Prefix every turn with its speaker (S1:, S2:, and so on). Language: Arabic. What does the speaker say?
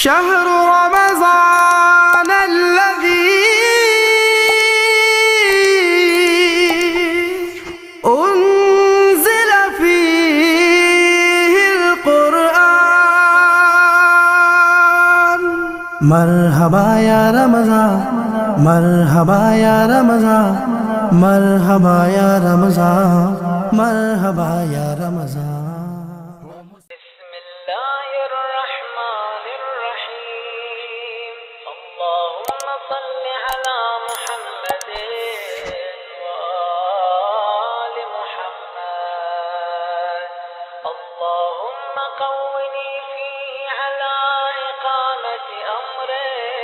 S1: شهر رمضان الذي أنزل فيه القرآن. مرحبا يا رمضان، مرحبا يا رمضان، مرحبا يا رمضان، مرحبا يا رمضان.
S2: بسم الله الرحمن الرحيم. اللهم صل على محمد وآل محمد. اللهم قوني فيه على إقامة أمرك